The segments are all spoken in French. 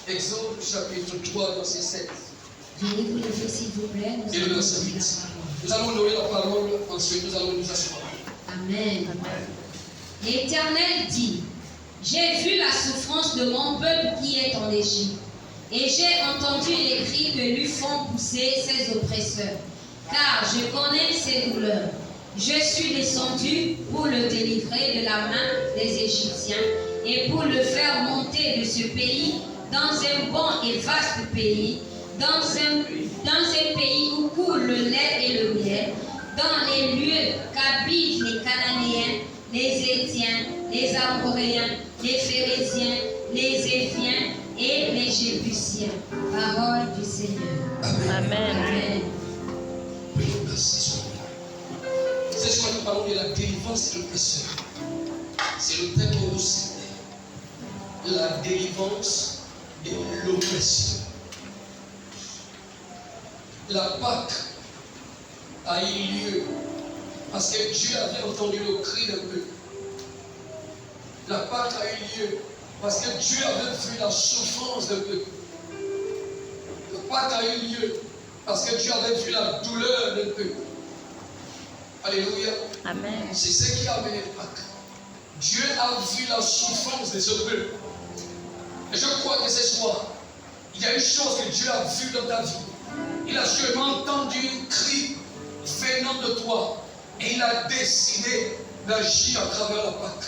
Exode chapitre 3, verset 7. Veuillez vous lever s'il vous plaît. Nous Et le allons verset lire 8. la parole. Nous allons louer la parole, ensuite nous allons nous asseoir. Amen. L'Éternel dit, j'ai vu la souffrance de mon peuple qui est en Égypte, et j'ai entendu les cris que lui font pousser ses oppresseurs, car je connais ses douleurs. Je suis descendu pour le délivrer de la main des Égyptiens et pour le faire monter de ce pays dans un bon et vaste pays, dans un pays où coule le lait et le miel, dans les lieux qu'habitent les Cananéens, les Héthiens, les Amoréens, les Phéréziens, les Éviens et les Jébusiens. Parole du Seigneur. Amen. Amen. C'est ce que nous parlons de la délivrance et l'oppression. C'est le thème que nous citons. La délivrance et l'oppression. La Pâque a eu lieu parce que Dieu avait entendu le cri d'un peuple. La Pâque a eu lieu parce que Dieu avait vu la souffrance d'un peuple. La Pâque a eu lieu parce que Dieu avait vu la douleur d'un peuple. Alléluia. Amen. C'est ce qui a amené Pâques. Dieu a vu la souffrance de ce peuple. Et je crois que ce soir, il y a une chose que Dieu a vue dans ta vie. Il a sûrement entendu un cri venant de toi. Et il a décidé d'agir à travers la Pâque.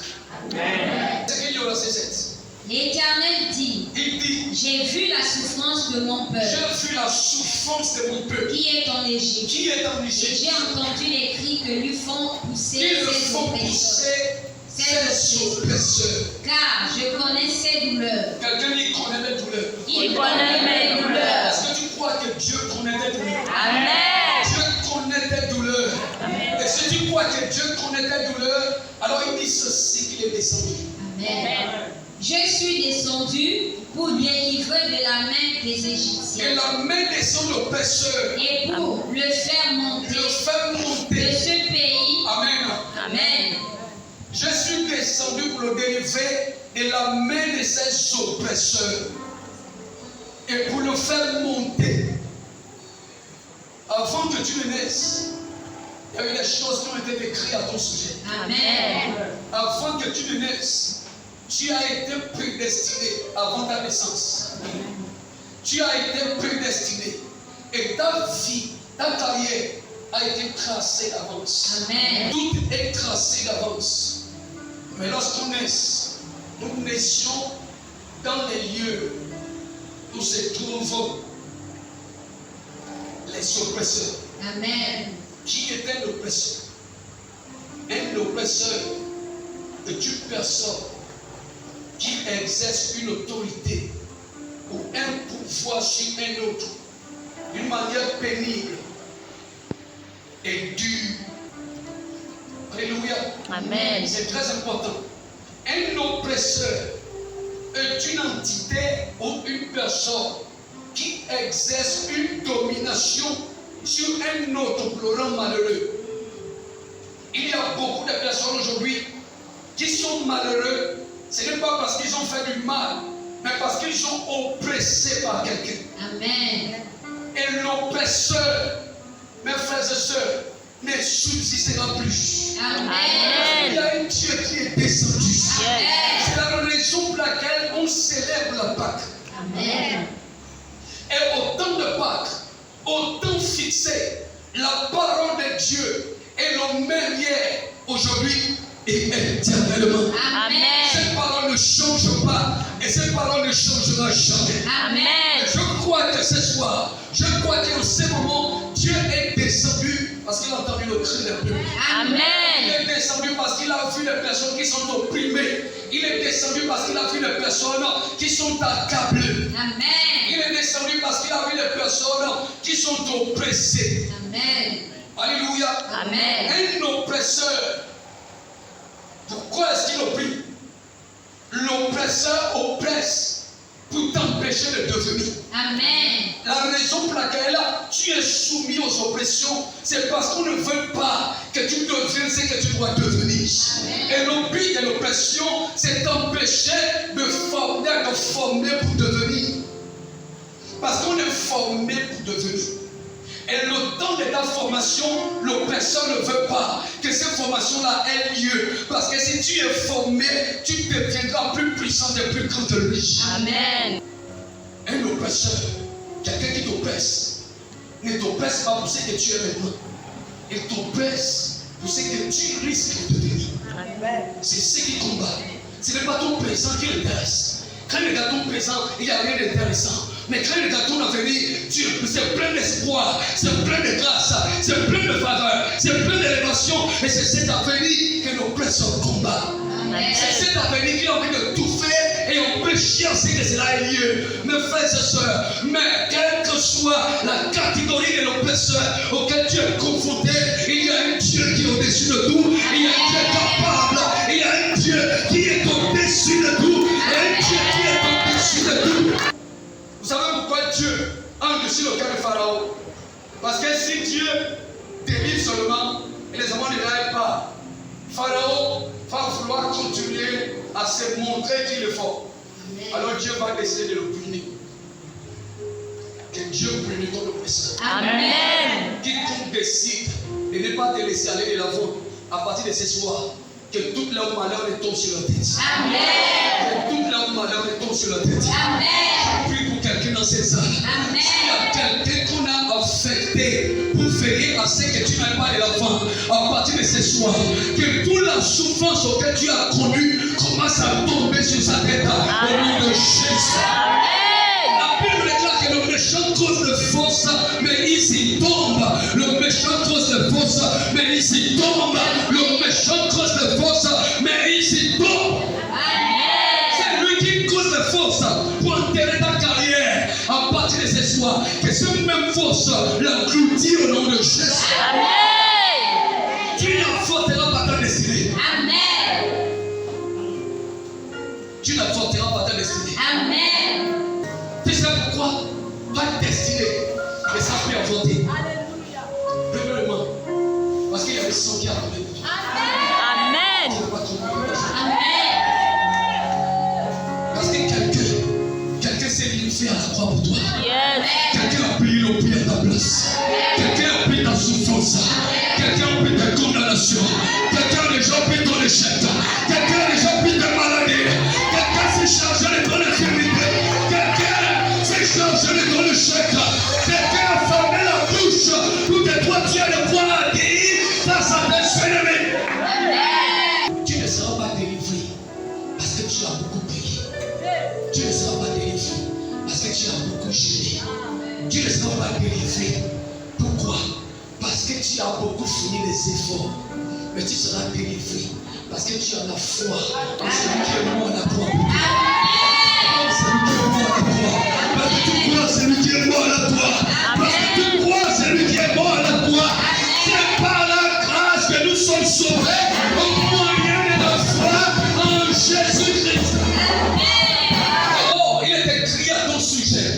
Amen. C'est qu'il y a au verset 7. L'Éternel dit, Il dit, j'ai vu la souffrance de mon peuple j'ai vu la souffrance de mon peuple qui est en Égypte, qui est en et Égypte. j'ai entendu les cris que lui font pousser Ils le ses font oppresseurs. pousser ses oppresseurs. Car je connais ses douleurs. Quelqu'un dit connaît mes douleurs. Il connaît mes douleurs. Est-ce que tu crois que Dieu connaît tes douleurs? Amen. Dieu connaît tes douleurs. Amen. Et si tu crois que Dieu connaît tes douleurs, alors il dit ceci qu'il est descendu. Amen. Je suis descendu pour délivrer de la main des Et Égyptiens la main de son oppresseur, et pour le faire monter le fait de monter. ce pays. Amen. Amen. Je suis descendu pour le délivrer de la main de ses oppresseurs et pour le faire monter. Avant que tu ne naisses, il y a eu des choses qui ont été écrites à ton sujet. Amen. Avant que tu ne naisses, tu as été prédestiné avant ta naissance. Tu as été prédestiné. Et ta vie, ta carrière a été tracée d'avance. Amen. Tout est tracé d'avance. Mais lorsqu'on naît, nous naissions dans les lieux où se trouvent les oppresseurs. Amen. Qui est un oppresseur? Un oppresseur est une personne qui exerce une autorité ou un pouvoir sur un autre d'une manière pénible et dure. Alléluia. Amen. C'est très important. Un oppresseur est une entité ou une personne qui exerce une domination sur un autre pour le rendre malheureux. Il y a beaucoup de personnes aujourd'hui qui sont malheureux. Ce n'est pas parce qu'ils ont fait du mal, mais parce qu'ils sont oppressés par quelqu'un. Amen. Et l'oppresseur, mes frères et sœurs, ne subsistera plus. Amen. Il y a un Dieu qui est descendu. Amen. C'est la raison pour laquelle on célèbre la Pâque. Amen. Et au temps de Pâques, au temps fixé, la parole de Dieu est le même hier, aujourd'hui et éternellement. Amen. Cette parole ne change pas et cette parole ne changera jamais. Amen. Je crois que ce soir, je crois qu'en ce moment, Dieu est descendu parce qu'il a entendu le cri d'un peuple. Amen. Il est descendu parce qu'il a vu les personnes qui sont opprimées. Il est descendu parce qu'il a vu les personnes qui sont accablées. Amen. Il est descendu parce qu'il a vu les personnes qui sont oppressées. Amen. Alléluia. Amen. Un oppresseur, pourquoi est-ce qu'il opprime? L'oppresseur oppresse pour t'empêcher de devenir. Amen. La raison pour laquelle tu es soumis aux oppressions, c'est parce qu'on ne veut pas que tu deviennes ce que tu dois devenir. Et le but de l'oppression, c'est t'empêcher de former pour devenir. Parce qu'on est formé pour devenir. Et le temps de ta formation, l'oppresseur ne veut pas que cette formation-là ait lieu. Parce que si tu es formé, tu deviendras plus puissant et plus grand que lui. Amen. Un oppresseur, quelqu'un qui t'oppresse, ne t'oppresse pas pour ce que tu es maintenant. Il t'oppresse pour ce que tu risques de devenir. C'est ce qui combat. Ce n'est pas ton présent qui l'intéresse. Quand il regarde ton présent, il n'y a rien d'intéressant. Mais quand il regarde ton avenir, c'est plein d'espoir, c'est plein de grâce, c'est plein de faveur, c'est plein d'élévation. Et c'est cet avenir que l'oppresseur combat. C'est cet avenir qui a envie de tout faire et on peut chier en ce que cela ait lieu. Mes frères et sœurs, mais quelle que soit la catégorie de l'oppresseur auquel tu es confronté, il y a un Dieu qui est au-dessus de tout. Il y a un Dieu capable. Il y a un Dieu qui est au-dessus de tout. Il y a un Dieu qui est au-dessus de tout. Vous savez pourquoi Dieu a endurci le cœur de Pharaon? Parce que si Dieu délivre seulement et les hommes ne règlent pas, Pharaon va vouloir continuer à se montrer qu'il est fort. Alors Dieu va décider de le punir. Que Dieu punisse ton oppresseur. Amen. Quiconque décide de ne pas te laisser aller de l'avant à partir de ce soir, que toute leur malheur ne tombe sur leur tête. Amen. Que toute leur malheur ne tombe sur leur tête. Amen. Je prie pour quelqu'un dans cette salle. Amen. S'il y a quelqu'un qu'on a affecté pour veiller à ce que tu n'ailles pas de l'avant, à partir de ce soir, que toute la souffrance auquel tu as connue commence à tomber sur sa tête au nom de Jésus. La Bible déclare que le méchant cause de force, mais il s'y tombe. Le méchant cause de force, mais il s'y tombe. Le méchant cause de force, mais il s'y tombe. C'est lui qui cause de force pour enterrer ta carrière. À partir de ce soir, que cette même force l'engloutit au nom de Jésus. Tu n'affronteras pas ta destinée. Amen. Tu n'affronteras pas ta destinée. Amen. Tu sais pourquoi? Ta destinée est ça peut affronter. Premièrement, parce qu'il y a le sang qui a tombé pour toi. Amen. Tu ne vas pas tomber. Amen. Parce que quelqu'un s'est livré à la croix pour toi. Yes. Quelqu'un a payé le prix à ta place. Quelqu'un a payé ta souffrance. Quelqu'un a payé ta condamnation. Quelqu'un a déjà payé ton échec. Quelqu'un a déjà payé ta maladie. Quelqu'un s'est chargé de ton infirmité. Quelqu'un s'est chargé de ton échec. Quelqu'un a fermé la bouche pour que toi tu aies le droit à dire face à tes ennemis. Tu ne seras pas délivré parce que tu as beaucoup payé. Tu ne seras pas délivré parce que tu as beaucoup gêné. Tu ne seras pas délivré. Pourquoi? Parce que tu as beaucoup fourni des efforts. Mais tu seras délivré parce que tu as la foi en celui qui est mort à la croix. En celui qui est mort à la croix. Parce que tu crois celui qui est mort à la croix. Parce que tu crois celui qui est mort à la croix. C'est par la grâce que nous sommes sauvés au moyen de la foi en Jésus-Christ. Oh, il est écrit à ton sujet.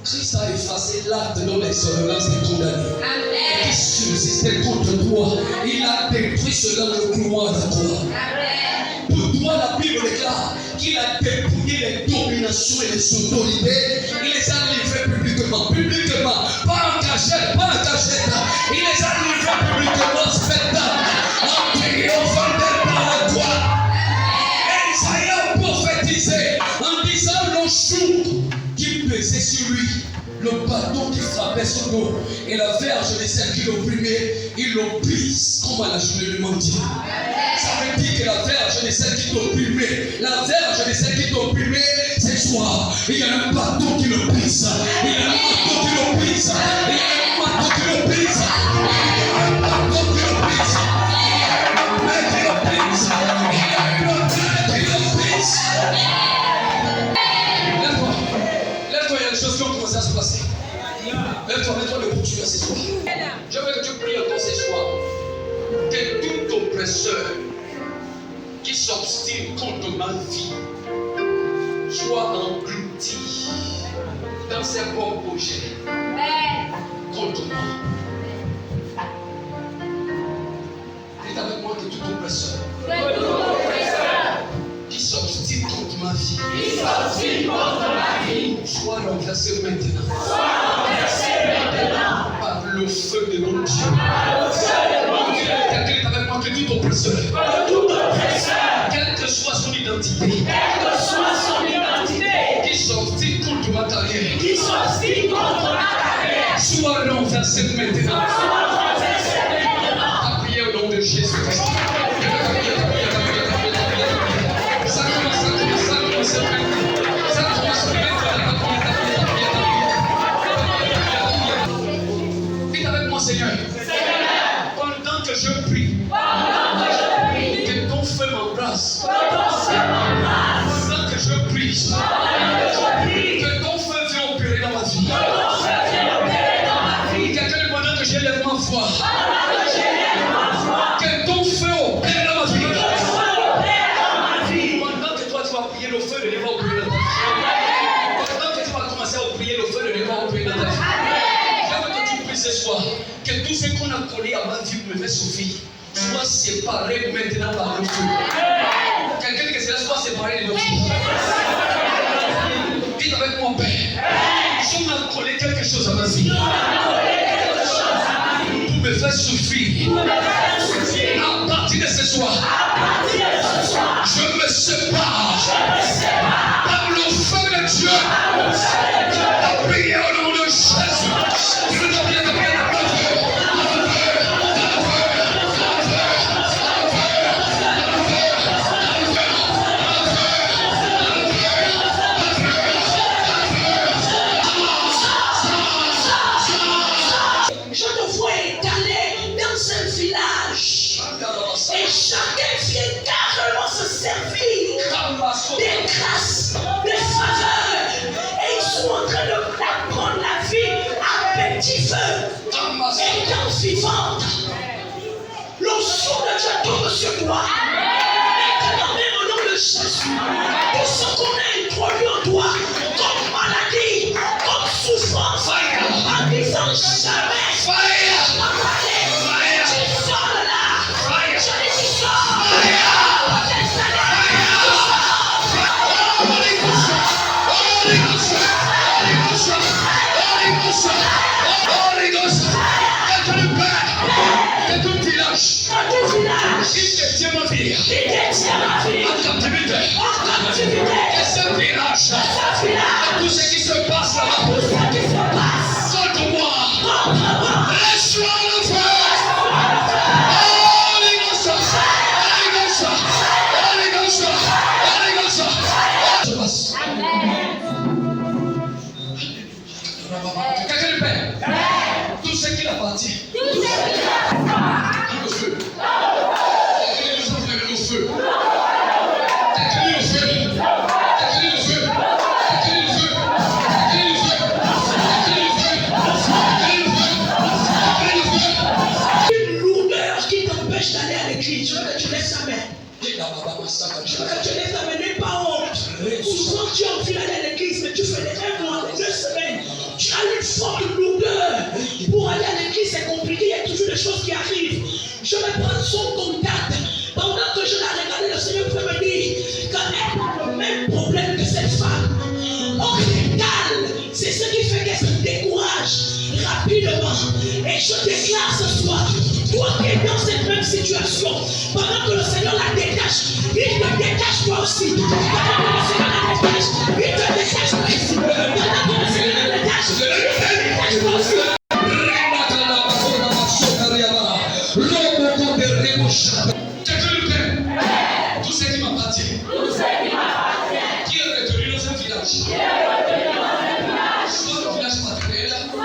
Christ a effacé l'acte de notre exorance et condamné. Amen. Qui subsistait contre toi. Il a détruit cela dans le couloir de la croix. Amen. Pour toi, la Bible déclare qu'il a dépouillé les dominations et les autorités. Il les a livrées publiquement. Pas en cachette, pas en cachette. Il les a livrées publiquement, spectacle. En triomphant par la croix. Et Isaïe a prophétisé en disant le jour qui pesait sur lui, le bâton qui frappait son dos et la verge de celle qui l'opprimait, il l'opprise comme à la journée du mendiant. Ça veut dire que la verge de celle qui t'opprimait, la verge de celle qui t'opprimait, c'est soir. Il y a un bâton qui l'opprise. Il y a un bâton qui l'opprise. Il y a un bâton qui l'opprise. Il y a un bâton qui l'opprise. Il y a une main qui l'opprise. Il y a une main qui l'opprise. Lève-toi. Lève-toi, il y a des choses qui ont commencé à se passer. Lève-toi, mets-toi debout, tu as ce soir. Je veux que tu pries encore ce soir. Que tout oppresseur qui s'obstine contre ma vie soit englouti dans ses bons projets contre moi. Dites avec moi que tout oppresseur qui s'obstine contre ma vie soit l'envers renversés maintenant. Par le feu de mon Dieu. Quelqu'un est avec moi que tout oppresseur. Quelle que soit son identité. Qui sortit contre ma carrière. Soit renversé maintenant. Appuyez au nom de Jésus. Ça commence Dites avec moi, Seigneur. Pendant que je prie, que ton feu m'embrasse. Pendant que je prie, que ton feu vienne opérer dans ma vie. Quelqu'un pendant que j'élève ma voix. Que ton feu opère dans ma vie. Pendant que toi tu vas prier, le feu de Dieu va opérer dans ta vie. Pendant que tu vas commencer à prier, le feu de Dieu va opérer dans ta vie. Je veux que tu pries ce soir. Que tout ce qu'on a collé à ma vie me fait souffrir soit séparé maintenant par le feu. Quelqu'un que cela soit séparé de notre vie. Dites avec moi, Père. Si on a collé quelque chose à ma vie pour me faire souffrir, à partir de ce soir, je me sépare par le feu de Dieu. Priez au nom de Jésus. Et chacun vient carrément se servir des grâces, des faveurs. Et ils sont en train de prendre la vie à petit feu. Et dans vivante, l'onction de Dieu tombe sur toi. Maintenant, même au nom de Jésus, tout ce qu'on a introduit en toi, comme maladie, comme souffrance, en disant jamais. Il détient ma vie en captivité. Et ce village, tout ce qui se passe là-bas, contre moi, reçois le feu. Holy Ghost, Holy Ghost, Holy Ghost, Holy Ghost. Je passe. Quelqu'un le Père, tout ce qui appartient. Le feu. D'aller à l'église, je veux que tu lèves ta main. Je veux que tu lèves ta main, n'aie pas honte. Souvent tu as envie d'aller à l'église, mais tu fais des 1 mois, 2 semaines. Tu as une forte lourdeur. Pour aller à l'église, c'est compliqué, il y a toujours des choses qui arrivent. Je vais prendre son contact. Pendant que je la regarde, le Seigneur peut me dire qu'elle a le même problème que cette femme. Or, c'est ce qui fait qu'elle se décourage rapidement. Et je déclare ce soir, toi qui es dans cette même situation, pendant que le Seigneur la détache, il te détache toi aussi. Pendant que le Seigneur la détache, il te détache toi aussi. Pendant que le Seigneur la détache, il te détache toi aussi. Tout ce qui m'appartient. Qui est retenu dans un village. Soit le village matériel, ou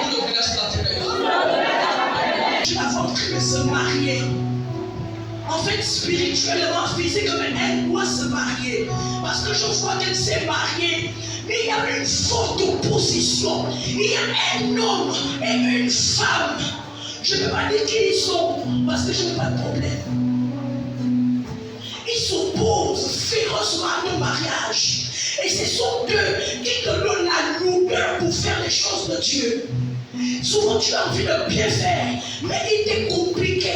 le village matériel. Tu vas entrer se marier. En fait, spirituellement, physiquement, elle doit se marier. Parce que je vois qu'elle s'est mariée. Mais il y a une forte opposition. Il y a un homme et une femme. Je ne peux pas dire qui ils sont, parce que je n'ai pas de problème. Ils s'opposent férocement à ton mariage. Et ce sont eux qui te donnent la lourdeur pour faire les choses de Dieu. Souvent tu as envie de bien faire, mais il t'est compliqué.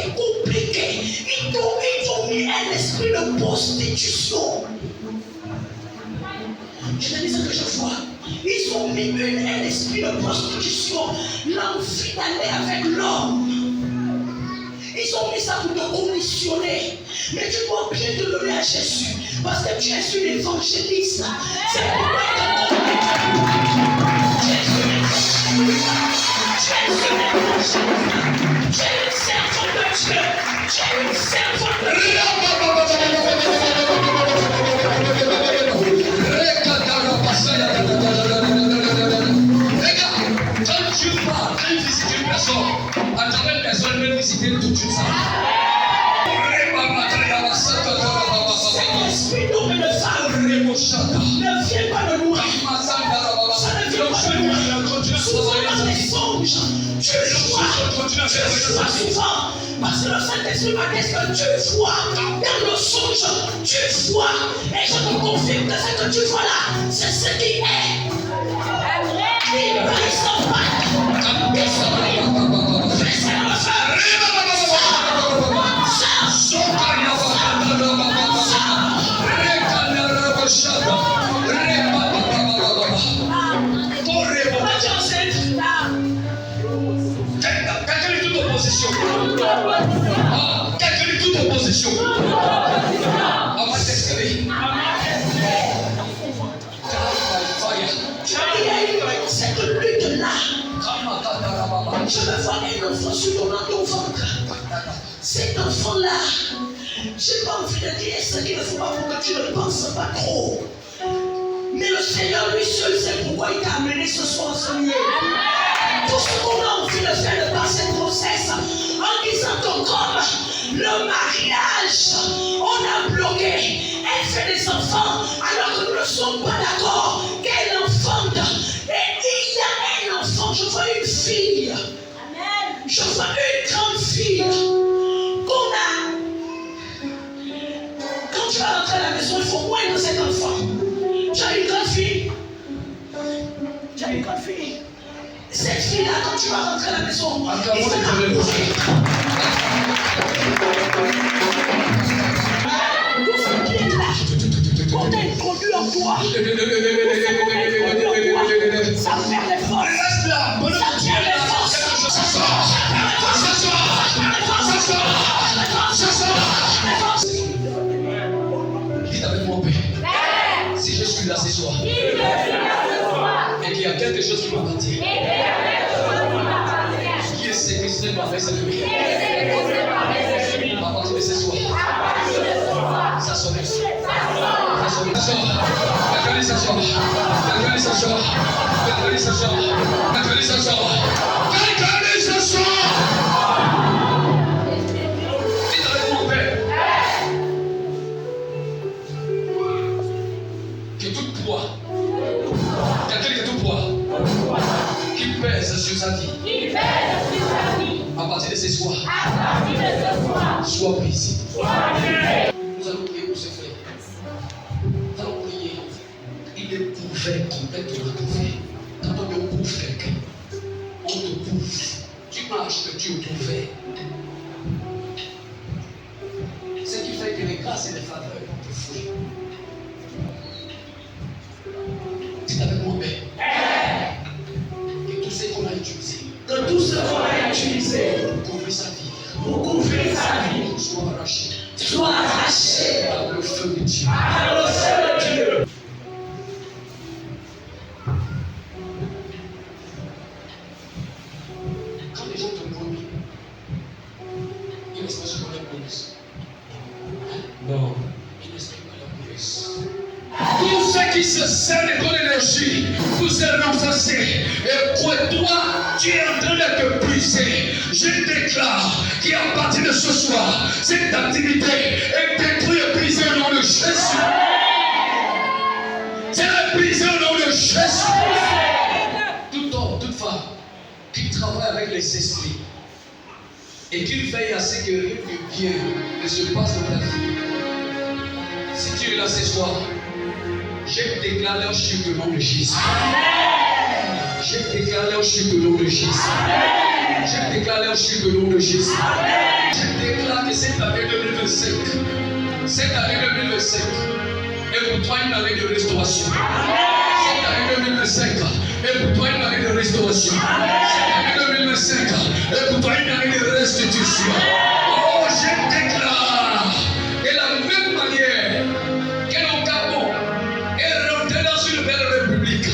Ils t'ont mis un esprit de prostitution. Je te dis ce que je vois. Ils ont mis un esprit de prostitution, l'envie d'aller avec l'homme. Ils ont mis ça pour te conditionner. Mais tu dois bien te donner à Jésus. Parce que tu es une évangéliste. C'est pourquoi tu es une évangéliste. Tu es une servante de Dieu. Tu es une servante de Dieu. Quand tu parles, quand tu visites une personne, à travers une personne, même visiter toute une salle. L'esprit d'homme et de femme ne vient pas de loin. Ça ne vient pas de loin. Souvent dans les songes, tu vois souvent. Parce que le Saint-Esprit m'a dit que tu vois. Dans le songe, tu vois. Et je te confirme que ce que tu vois là, c'est ce qui est. Il brise son pain. Il se brise. Fais-le faire. Quelqu'un est toute opposition. Quelqu'un est toute opposition. On va t'exclamer. Il y a eu cette lutte-là. Je me vois un enfant sur ton ventre. Cet enfant-là, j'ai pas envie de dire ce qu'il ne faut pas pour que tu ne penses pas trop. Mais le Seigneur lui seul sait pourquoi il t'a amené ce soir en ce lieu. Tout ce qu'on a envie de faire de par cette grossesse, en disant que comme le mariage, on a bloqué, elle fait des enfants alors que nous ne sommes pas d'accord qu'elle enfante. Et il y a un enfant, je vois une fille. Je vois une grande fille qu'on a. Quand tu vas rentrer à la maison, il faut moindre cet enfant. Tu as une grande fille. Tu as une grande fille. Cette fille-là, quand tu vas rentrer à la maison, il faut la bouger. Tout ce qui est là, on t'a introduit en toi. Ça perd les forces. Ça perd les forces. Dites avec mon père. Si je suis là ce soir. Et qu'il y a quelque chose qui m'appartient. Qui est sécurisé par mes ennemis. À partir de ce soir. Ça sonne. Dites avec mon père. Que tout poids, quelqu'un qui tout poids, qui pèse sur sa vie, à partir de ce soir, soit brisé. Nous allons prier pour ce frère. Nous allons prier. Il est couvert, complètement couvert. Quand on te couvre quelqu'un, on te couvre. Tu marches que tu es couvert. Ce qui fait que les grâces et les faveurs te fuient. Dites avec moi, Père. Que tout ce qu'on a utilisé. Que tout ce qu'on a utilisé Pour couvrir sa vie. pour couvrir sa vie Soit arraché. soit arraché Par le feu de Dieu. par le feu de Dieu. Quand les gens te promettent, ils n'expriment pas leur promesse. Non. Ils n'expriment pas leur promesse. Tout ce qui se sert de ton énergie vous est renforcé. Et pour toi, tu es en train de te briser. Je déclare qu'à partir de ce soir, cette activité est détruite et brisée au nom de Jésus. C'est brisé au nom de Jésus. Tout homme, toute femme qui travaille avec les esprits et qui veille à ce que rien de bien ne se passe dans ta vie. Si tu es là ce soir, je déclare leur chute au nom de Jésus. Je déclare leur chute au nom de Jésus. Je déclare leur chute au nom de Jésus. Je déclare que cette année 2025 est pour toi une année de restauration. restauration. Cette année 2025 est pour toi une année de restitution. Oh, je déclare de la même manière que le Gabon est rentré dans une belle république.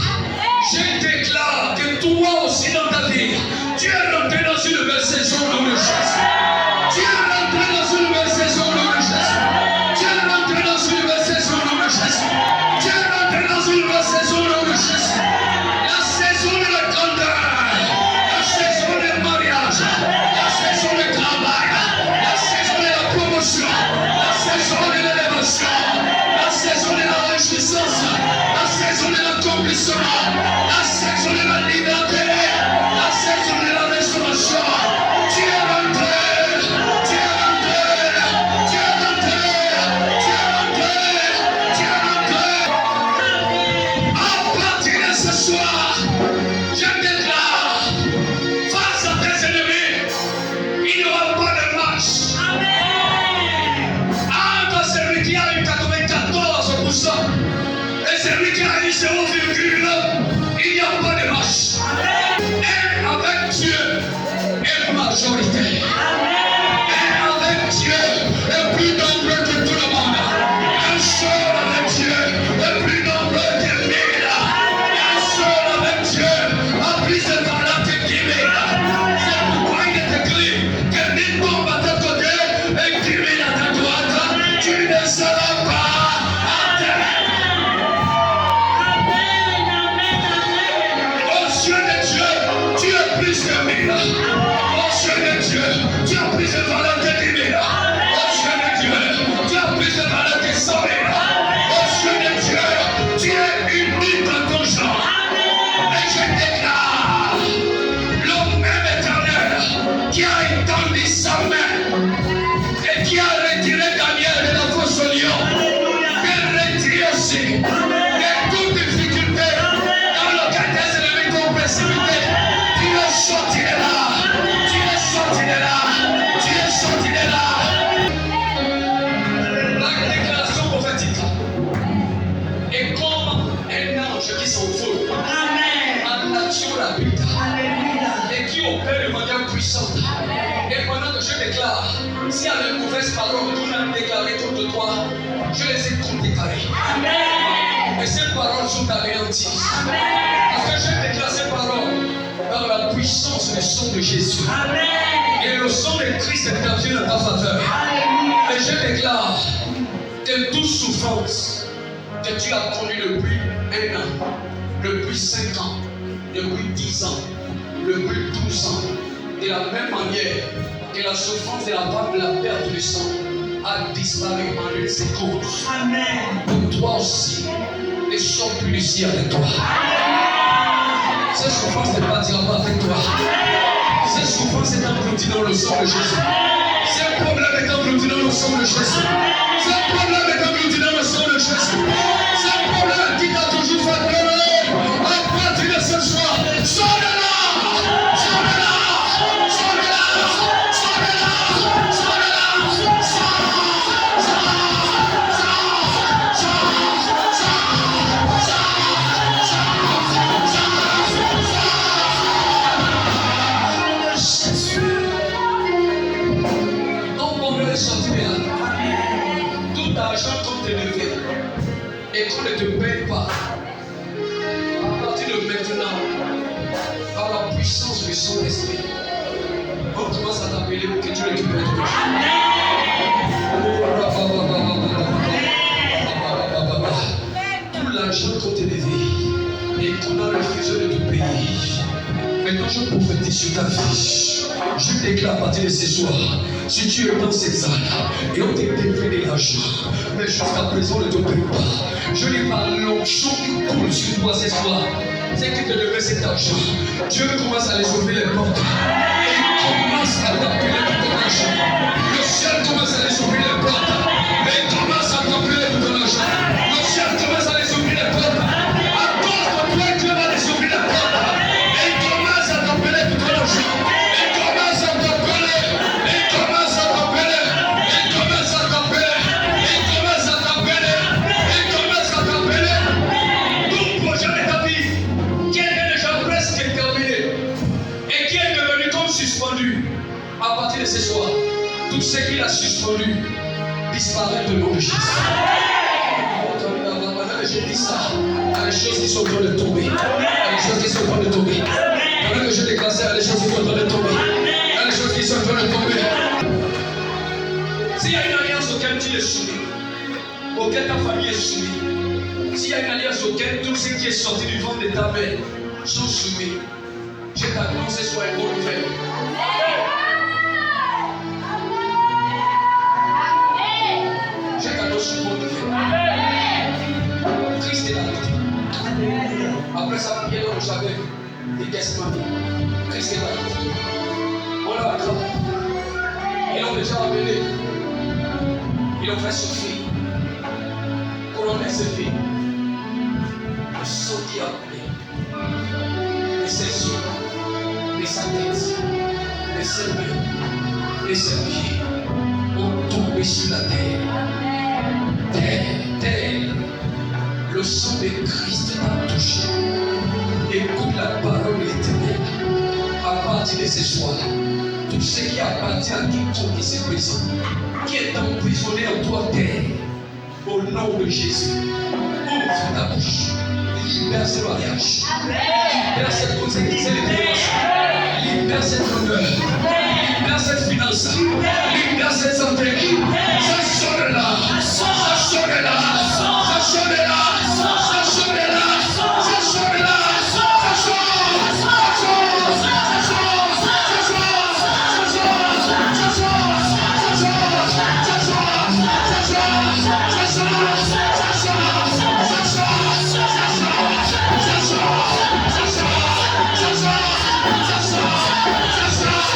Je déclare que toi aussi dans ta vie, tu es rentré dans une belle saison de richesse. Tu es rentré dans une belle saison de richesse. Tu es rentré dans une belle saison de richesse. Tu es rentré dans une belle saison de richesse. La saison de la grandeur, la saison du mariage, la saison du travail, la saison de la promotion, la saison de l'élévation, la saison de la réjouissance, la saison de l'accomplissement, la saison de la liberté, la saison de la restauration. Tu es rentré, tu es rentré, tu es rentré, tu es rentré, tu es rentré. À partir de ce soir, je déclare face à tes ennemis, il n'y aura pas de marche. Entre celui qui a eu 94% et celui qui a eu 0,1, il n'y a pas de marche. Et avec Dieu est majorité. Et avec Dieu est plus nombreux que tout le monde. Un seul avec Dieu est plus nombreux que 1000. Un seul avec Dieu a plus de talent que 10 000. C'est pourquoi il est écrit que 1000 tombent à ta côté et 10 000 à ta droite. Tu ne seras pas à terre. Au Dieu de Dieu, tu es plus que 1000. Au Dieu de Dieu, tu as plus de valeur que 10 000. Au Dieu de Dieu, tu as plus de valeur que 100 000. Au Dieu de Dieu, tu es unique dans ton genre. Et je déclare, l'homme même éternel qui a étendu sa main et qui a retiré Daniel de la fosse au lion, qu'il retire aussi de toute difficulté dans lequel tes ennemis t'ont précipité. Tu es sorti de là, tu es sorti de là, tu es sorti de là. La déclaration prophétique est comme un ange qui s'envole en nature rapide et qui opère de manière puissante. Et pendant que je déclare, s'il y a de mauvaises paroles qu'on a déclarées contre toi, je les ai contrecarrées. Et ces paroles sont anéanties. Parce que je déclare ces paroles par la puissance du sang de Jésus. Et le sang de Christ est intervenu dans ta faveur. Et je déclare que toute souffrance que tu as connue depuis 1 an, depuis 5 ans, depuis 10 ans, depuis 12 ans, de la même manière que la souffrance de la femme de la perte du sang a disparu en une seconde. Pour toi aussi, ne sont plus ici avec toi. Cette souffrance n'est pas directement avec toi. Cette souffrance est engloutie dans le sang de Jésus. Ce problème est englouti dans le sang de Jésus. Ce problème est englouti dans le sang de Jésus. Ce problème qui t'a toujours fait pleurer, à partir de ce soir, sors-le-là! Sors-le-là! Et qu'on ne te paye pas, à partir de maintenant, par la puissance du Saint-Esprit, on commence à t'appeler pour que tu récupères ton tout l'argent qu'on t'a levé et qu'on a refusé de te payer. Maintenant, je prophétise sur ta vie. Je déclare à partir de ce soir, si tu es dans cette salle et on t'a délivré de l'argent, mais jusqu'à présent ne te paye pas, je dis par l'onction qui coule sur toi ce soir, c'est qui te devait cet argent. Dieu commence à les ouvrir les portes et il commence à t'appeler pour ton argent. Le ciel commence à les ouvrir les portes et il commence à t'appeler pour ton argent. Le ciel commence à les ouvrir les portes. À cause de toi, Dieu va les ouvrir les portes et il commence à t'appeler pour ton argent. Tout projet de ta vie qui est déjà presque terminé. ça, il y a des choses qui sont en train de tomber. Il y a des choses qui sont en train de tomber. Pendant que je déclare ça, il y a des choses qui sont en train de tomber. Il y a des choses qui sont en train de tomber. S'il y a une alliance auquel tu es soumis, auquel ta famille est soumise, s'il y a une alliance auquel tout ce qui est sorti du ventre de ta mère sont soumis, je t'annonce ce soir une bonne nouvelle. Je t'annonce une bonne nouvelle. Christ est la vie. Après sa prière, on savait, décaisse ma vie. Christ est la vie. On l'a attrapé. Ils l'ont déjà amené. Ils l'ont fait souffrir. Couronner ses filles. Le sang qui a coulé. De ses yeux, de sa tête, de ses mains, de ses pieds ont tombé sur la terre. Terre, le sang de Christ t'a touché. Écoute la parole de l'Éternel. À partir de ce soir, tout ce qui appartient à quiconque qui s'est présent, qui est emprisonné en toi, terre, au nom de Jésus, ouvre ta bouche. Libère ce mariage. Libère cette conséquence. Libère cet honneur. Libère cette finance. Libère cette santé. Ça sonne là. Ça sonne là. Ça sonne là. Ça sonne là. Ça sonne là. Ça sonne. Ça sonne. Ça sonne. Ça sonne. Ça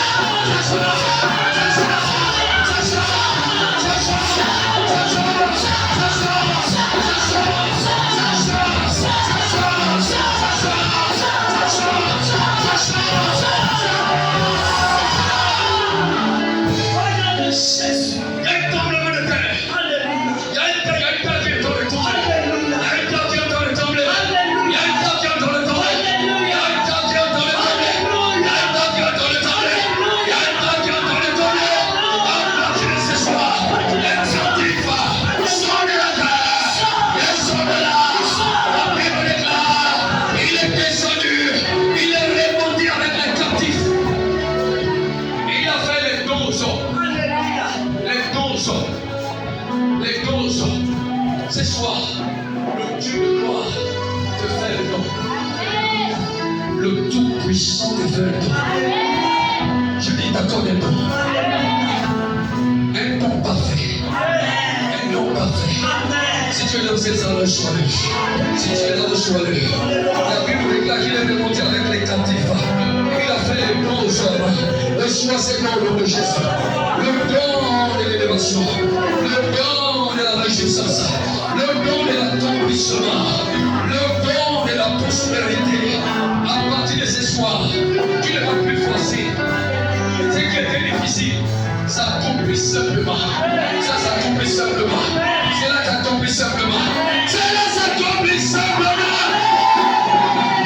sonne. Ça ce soir, le Dieu de gloire te fait le don. Le Tout-Puissant te fait le don. Je dis t'accorde un don. Un don parfait. Un don parfait. Si tu es dans cette salle, sois-le. Si tu es dans le sois-le. La Bible déclare qu'il est remonté avec les captifs. Il a fait les dons aux hommes. Le soir, c'est le nom de Jésus. Le don de l'élévation. Le don de la réjouissance. Le don de l'accomplissement, le don de la prospérité. À partir de ce soir, tu ne vas plus forcer. Ce qui était difficile, ça s'accomplit simplement. Ça s'accomplit simplement.